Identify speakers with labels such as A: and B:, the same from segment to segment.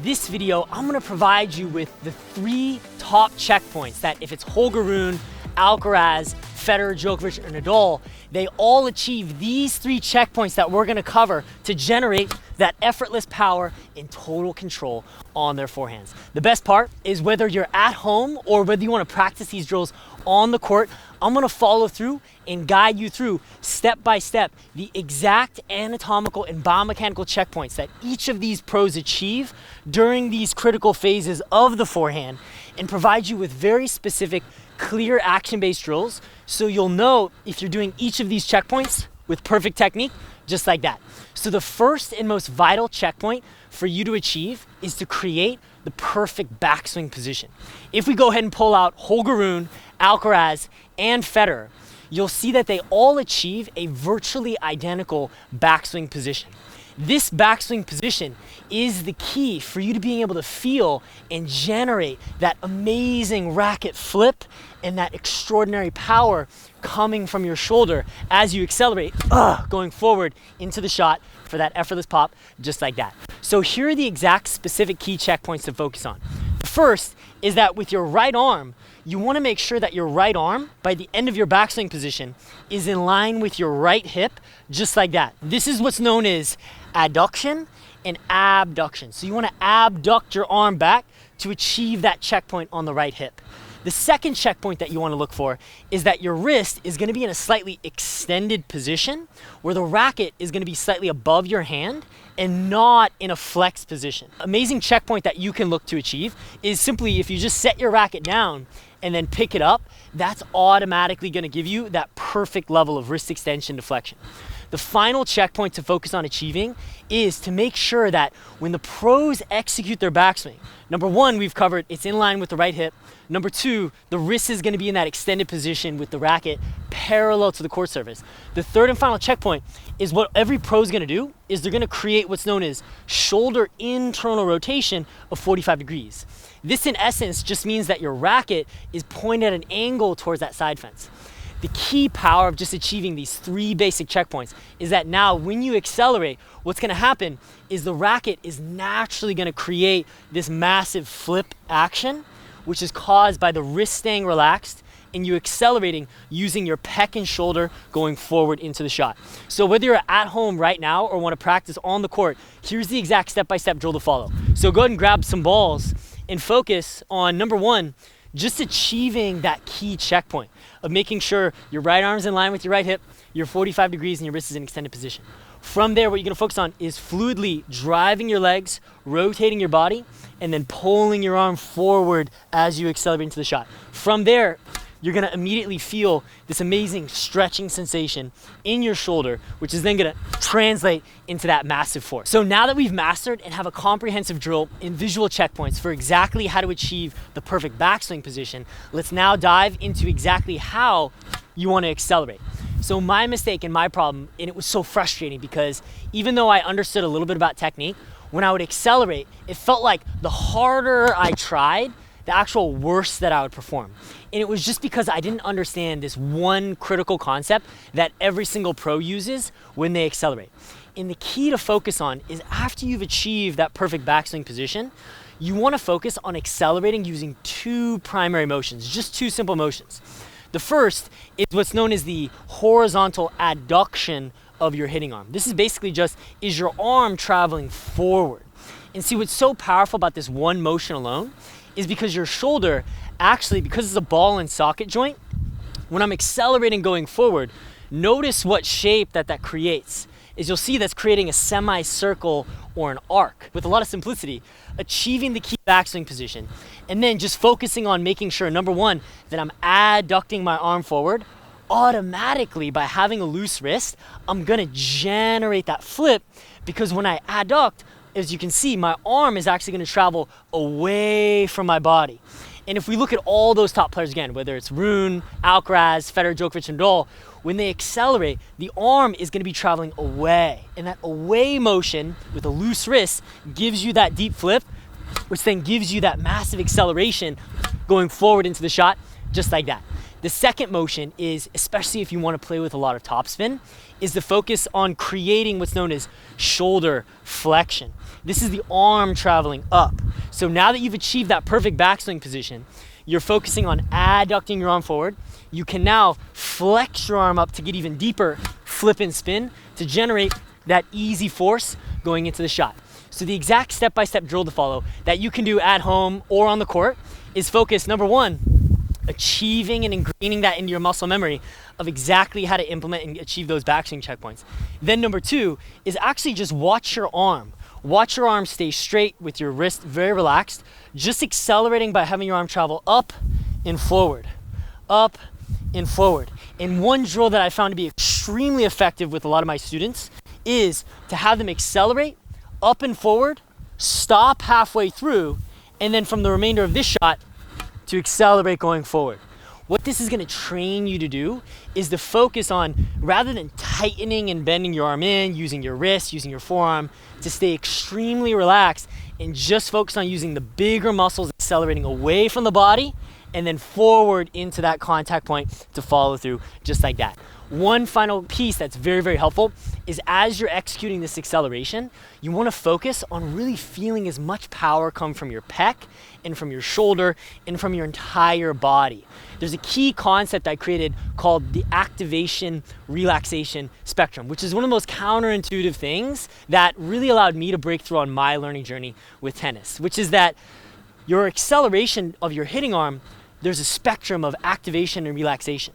A: this video, I'm gonna provide you with the 3 top checkpoints that if it's Holger Rune, Alcaraz, Federer, Djokovic, or Nadal, they all achieve these 3 checkpoints that we're gonna cover to generate that effortless power and total control on their forehands. The best part is whether you're at home or whether you wanna practice these drills on the court, I'm gonna follow through and guide you through step by step the exact anatomical and biomechanical checkpoints that each of these pros achieve during these critical phases of the forehand and provide you with very specific, clear action-based drills so you'll know if you're doing each of these checkpoints with perfect technique, just like that. So the first and most vital checkpoint for you to achieve is to create the perfect backswing position. If we go ahead and pull out Holger Rune, Alcaraz, and Federer, you'll see that they all achieve a virtually identical backswing position. This backswing position is the key for you to being able to feel and generate that amazing racket flip and that extraordinary power coming from your shoulder as you accelerate, going forward into the shot for that effortless pop, just like that. So here are the exact specific key checkpoints to focus on. The first is that with your right arm, you want to make sure that your right arm, by the end of your backswing position, is in line with your right hip, just like that. This is what's known as adduction and abduction. So you want to abduct your arm back to achieve that checkpoint on the right hip. The second checkpoint that you want to look for is that your wrist is going to be in a slightly extended position where the racket is going to be slightly above your hand and not in a flex position. Amazing checkpoint that you can look to achieve is simply if you just set your racket down and then pick it up, that's automatically going to give you that perfect level of wrist extension deflection. The final checkpoint to focus on achieving is to make sure that when the pros execute their backswing, number 1, we've covered it's in line with the right hip. Number 2, the wrist is going to be in that extended position with the racket parallel to the court surface. The third and final checkpoint is what every pro is going to do is they're going to create what's known as shoulder internal rotation of 45 degrees. This in essence just means that your racket is pointed at an angle towards that side fence. The key power of just achieving these 3 basic checkpoints is that now when you accelerate, what's going to happen is the racket is naturally going to create this massive flip action, which is caused by the wrist staying relaxed and you accelerating using your pec and shoulder going forward into the shot. So whether you're at home right now or want to practice on the court, here's the exact step-by-step drill to follow. So go ahead and grab some balls and focus on number 1, just achieving that key checkpoint of making sure your right arm's in line with your right hip, you're 45 degrees and your wrist is in extended position. From there, what you're gonna focus on is fluidly driving your legs, rotating your body, and then pulling your arm forward as you accelerate into the shot. From there, you're gonna immediately feel this amazing stretching sensation in your shoulder, which is then gonna translate into that massive force. So now that we've mastered and have a comprehensive drill and visual checkpoints for exactly how to achieve the perfect backswing position, let's now dive into exactly how you wanna accelerate. So my mistake and my problem, and it was so frustrating because even though I understood a little bit about technique, when I would accelerate, it felt like the harder I tried, the actual worse that I would perform. And it was just because I didn't understand this one critical concept that every single pro uses when they accelerate. And the key to focus on is after you've achieved that perfect backswing position, you want to focus on accelerating using 2 primary motions, just 2 simple motions. The first is what's known as the horizontal adduction of your hitting arm. This is basically just, is your arm traveling forward? And see, what's so powerful about this one motion alone is because your shoulder, actually, because it's a ball and socket joint, when I'm accelerating going forward, notice what shape that creates. Is you'll see that's creating a semicircle or an arc with a lot of simplicity, achieving the key backswing position, and then just focusing on making sure, number 1, that I'm adducting my arm forward. Automatically, by having a loose wrist, I'm gonna generate that flip because when I adduct, as you can see, my arm is actually going to travel away from my body. And if we look at all those top players again, whether it's Rune, Alcaraz, Federer, Djokovic, and Nadal, when they accelerate, the arm is going to be traveling away. And that away motion with a loose wrist gives you that deep flip, which then gives you that massive acceleration going forward into the shot, just like that. The second motion is, especially if you want to play with a lot of topspin, is the focus on creating what's known as shoulder flexion. This is the arm traveling up. So now that you've achieved that perfect backswing position, you're focusing on adducting your arm forward. You can now flex your arm up to get even deeper flip and spin to generate that easy force going into the shot. So the exact step-by-step drill to follow that you can do at home or on the court is focus, number one, achieving and ingraining that into your muscle memory of exactly how to implement and achieve those backswing checkpoints. Then number two is actually just watch your arm. Watch your arm stay straight with your wrist very relaxed, just accelerating by having your arm travel up and forward, up and forward. And one drill that I found to be extremely effective with a lot of my students is to have them accelerate up and forward, stop halfway through, and then from the remainder of this shot, to accelerate going forward. What this is going to train you to do is to focus on, rather than tightening and bending your arm in, using your wrist, using your forearm, to stay extremely relaxed and just focus on using the bigger muscles, accelerating away from the body and then forward into that contact point to follow through just like that. One final piece that's very, very helpful is as you're executing this acceleration, you want to focus on really feeling as much power come from your pec and from your shoulder and from your entire body. There's a key concept I created called the activation relaxation spectrum, which is one of the most counterintuitive things that really allowed me to break through on my learning journey with tennis, which is that your acceleration of your hitting arm, there's a spectrum of activation and relaxation.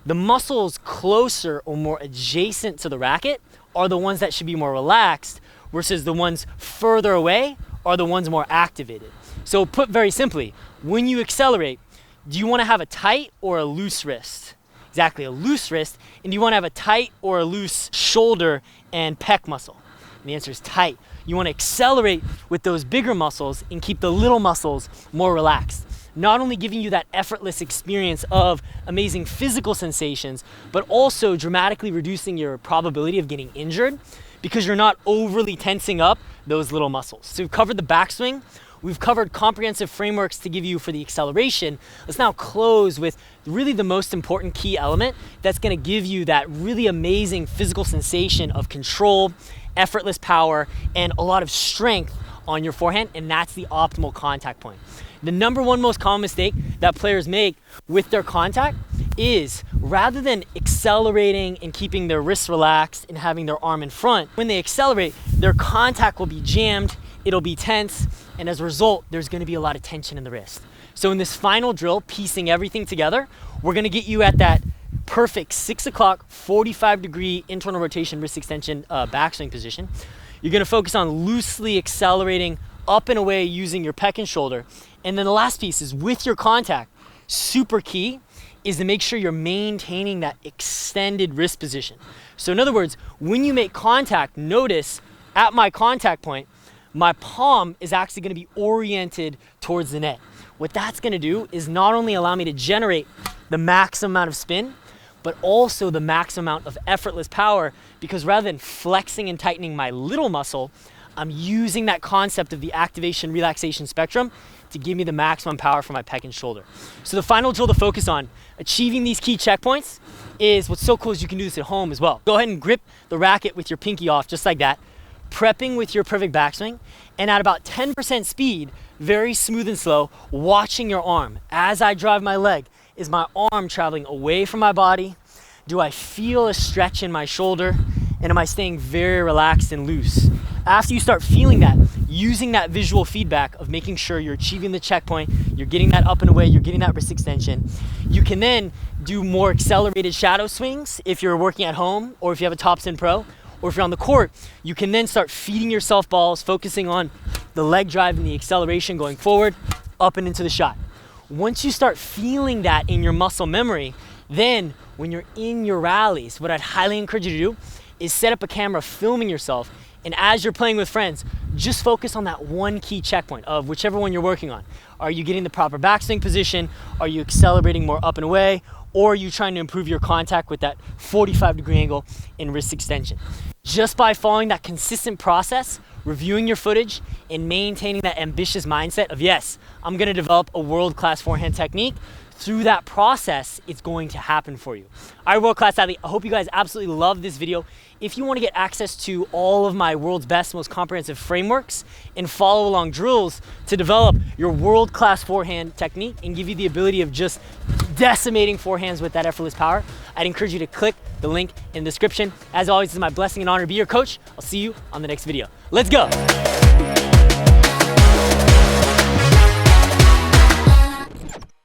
A: The muscles closer or more adjacent to the racket are the ones that should be more relaxed, versus the ones further away are the ones more activated. So put very simply, when you accelerate, do you want to have a tight or a loose wrist? Exactly, a loose wrist. And do you want to have a tight or a loose shoulder and pec muscle? And the answer is tight. You want to accelerate with those bigger muscles and keep the little muscles more relaxed. Not only giving you that effortless experience of amazing physical sensations, but also dramatically reducing your probability of getting injured because you're not overly tensing up those little muscles. So we've covered the backswing. We've covered comprehensive frameworks to give you for the acceleration. Let's now close with really the most important key element that's going to give you that really amazing physical sensation of control, effortless power, and a lot of strength on your forehand, and that's the optimal contact point. The number one most common mistake that players make with their contact is, rather than accelerating and keeping their wrists relaxed and having their arm in front, when they accelerate, their contact will be jammed, it'll be tense, and as a result, there's going to be a lot of tension in the wrist. So in this final drill, piecing everything together, we're going to get you at that perfect 6 o'clock, 45-degree internal rotation wrist extension backswing position. You're going to focus on loosely accelerating up and away using your pec and shoulder. And then the last piece is with your contact, super key, is to make sure you're maintaining that extended wrist position. So in other words, when you make contact, notice at my contact point, my palm is actually going to be oriented towards the net. What that's going to do is not only allow me to generate the maximum amount of spin, but also the maximum amount of effortless power, because rather than flexing and tightening my little muscle, I'm using that concept of the activation relaxation spectrum to give me the maximum power for my pec and shoulder. So the final drill to focus on, achieving these key checkpoints, is what's so cool is you can do this at home as well. Go ahead and grip the racket with your pinky off just like that, prepping with your perfect backswing, and at about 10% speed, very smooth and slow, watching your arm. As I drive my leg, is my arm traveling away from my body? Do I feel a stretch in my shoulder? And am I staying very relaxed and loose? After you start feeling that, using that visual feedback of making sure you're achieving the checkpoint, you're getting that up and away, you're getting that wrist extension, you can then do more accelerated shadow swings if you're working at home or if you have a topspin pro, or if you're on the court, you can then start feeding yourself balls, focusing on the leg drive and the acceleration going forward, up and into the shot. Once you start feeling that in your muscle memory, then when you're in your rallies, what I'd highly encourage you to do is set up a camera filming yourself, and as you're playing with friends, just focus on that one key checkpoint of whichever one you're working on. Are you getting the proper backswing position? Are you accelerating more up and away? Or are you trying to improve your contact with that 45-degree angle in wrist extension? Just by following that consistent process, reviewing your footage, and maintaining that ambitious mindset of, yes, I'm gonna develop a world-class forehand technique through that process, it's going to happen for you. All right, world-class athlete, I hope you guys absolutely love this video. If you want to get access to all of my world's best, most comprehensive frameworks and follow along drills to develop your world-class forehand technique and give you the ability of just decimating forehands with that effortless power, I'd encourage you to click the link in the description. As always, it's my blessing and honor to be your coach. I'll see you on the next video. Let's go.